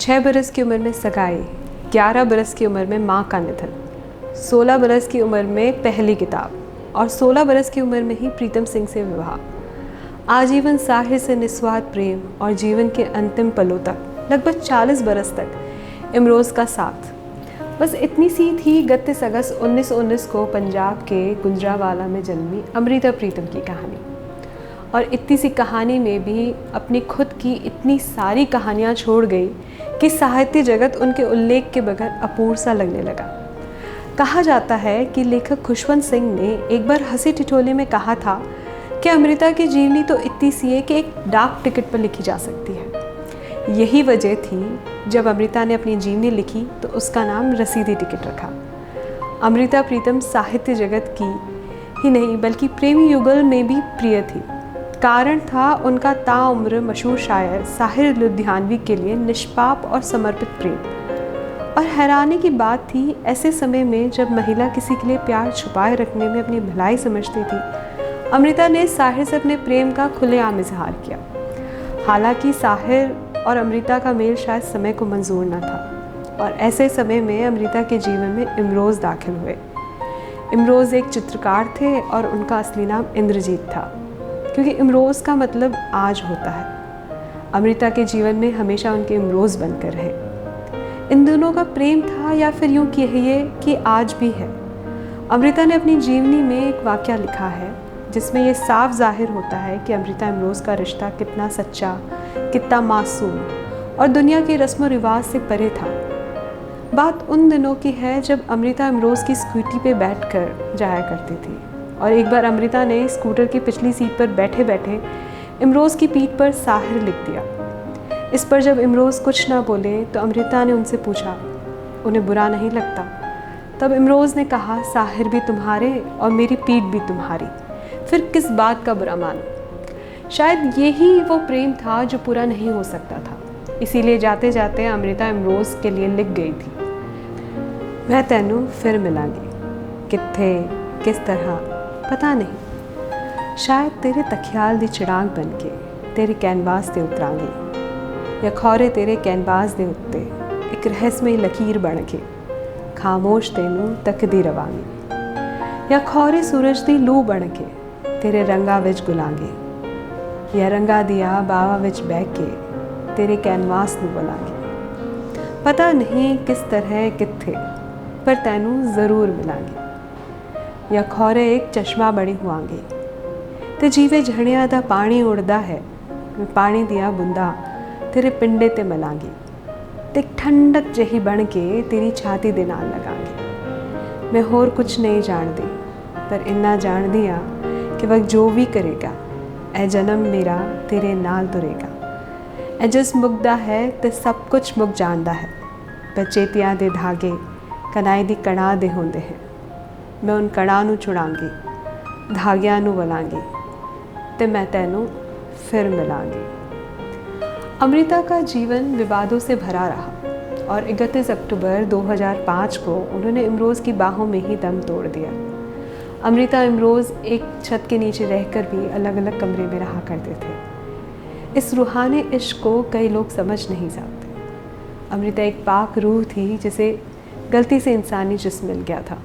6 बरस की उम्र में सगाई, 11 बरस की उम्र में माँ का निधन, 16 बरस की उम्र में पहली किताब और 16 बरस की उम्र में ही प्रीतम सिंह से विवाह। आजीवन साहिर से निस्वार्थ प्रेम और जीवन के अंतिम पलों तक लगभग 40 बरस तक इमरोज़ का साथ। बस इतनी सी थी 31 अगस्त 1919 को पंजाब के गुजरांवाला में जन्मी अमृता प्रीतम की कहानी। और इतनी सी कहानी में भी अपनी खुद की इतनी सारी कहानियाँ छोड़ गई कि साहित्य जगत उनके उल्लेख के बगैर अपूर्ण सा लगने लगा। कहा जाता है कि लेखक खुशवंत सिंह ने एक बार हंसी ठिठोले में कहा था कि अमृता की जीवनी तो इतनी सी है कि एक डाक टिकट पर लिखी जा सकती है। यही वजह थी जब अमृता ने अपनी जीवनी लिखी तो उसका नाम रसीदी टिकट रखा। अमृता प्रीतम साहित्य जगत की ही नहीं बल्कि प्रेमी युगल में भी प्रिय थी। कारण था उनका ताउम्र मशहूर शायर साहिर लुधियानवी के लिए निष्पाप और समर्पित प्रेम। और हैरानी की बात थी, ऐसे समय में जब महिला किसी के लिए प्यार छुपाए रखने में अपनी भलाई समझती थी, अमृता ने साहिर से अपने प्रेम का खुलेआम इजहार किया। हालांकि साहिर और अमृता का मेल शायद समय को मंजूर न था और ऐसे समय में अमृता के जीवन में इमरोज़ दाखिल हुए। इमरोज़ एक चित्रकार थे और उनका असली नाम इंद्रजीत था, क्योंकि इमरोज़ का मतलब आज होता है। अमृता के जीवन में हमेशा उनके इमरोज़ बनकर रहे। इन दोनों का प्रेम था या फिर यूँ कहिए कि आज भी है। अमृता ने अपनी जीवनी में एक वाक़या लिखा है जिसमें ये साफ जाहिर होता है कि अमृता इमरोज़ का रिश्ता कितना सच्चा, कितना मासूम और दुनिया के रस्म व रिवाज से परे था। बात उन दिनों की है जब अमृता इमरोज़ की स्कूटी पे बैठकर जाया करती थी और एक बार अमृता ने स्कूटर की पिछली सीट पर बैठे बैठे इमरोज़ की पीठ पर साहिर लिख दिया। इस पर जब इमरोज़ कुछ ना बोले तो अमृता ने उनसे पूछा, उन्हें बुरा नहीं लगता? तब इमरोज़ ने कहा, साहिर भी तुम्हारे और मेरी पीठ भी तुम्हारी, फिर किस बात का बुरा मानो। शायद यही वो प्रेम था जो पूरा नहीं हो सकता था। इसीलिए जाते जाते अमृता इमरोज़ के लिए लिख गई थी, मैं तैनू फिर मिलांगी, कित्थे किस तरह पता नहीं, शायद तेरे तख्याल दी चिराग बन के तेरे कैनवास ते उतरांगी, या खौरे तेरे कैनवास दे उत्ते एक रहस्यमई लकीर बन के खामोश तेनू तकदी रवांगी, या खौरे सूरज दी लू बन के तेरे रंगा विच गुलांगी, या रंगा दिया बावा विच बह के तेरे कैनवास नू बुलांगी। पता नहीं किस तरह कित्थे पर तैनू ज़रूर मिलांगी, या खौरे एक चश्मा बनी हुआंगी ते जीवे झड़िया दा पानी उड़दा है, मैं पानी दिया बुंदा तेरे पिंडे ते मलांगी, ते ठंडक जही बन के तेरी छाती दे नाल लगांगी। मैं होर कुछ नहीं जानती पर इन्ना जानदी आ कि वक्त जो भी करेगा ए जन्म मेरा तेरे नाल तुरेगा। ए जिस मुकदा है ते सब कुछ मुक जानदा है, पर चेतियां दे धागे कनाई दी कड़ा दे होंदे हैं। मैं उन कड़ा नू छुड़ांगी, धागियां नू वलांगी ते मैं तैनू फिर मिलांगी। अमृता का जीवन विवादों से भरा रहा और 31 अक्टूबर 2005 को उन्होंने इमरोज़ की बाहों में ही दम तोड़ दिया। अमृता इमरोज़ एक छत के नीचे रहकर भी अलग अलग कमरे में रहा करते थे। इस रूहानी इश्क को कई लोग समझ नहीं सकते। अमृता एक पाक रूह थी जिसे गलती से इंसानी जिस्म मिल गया था।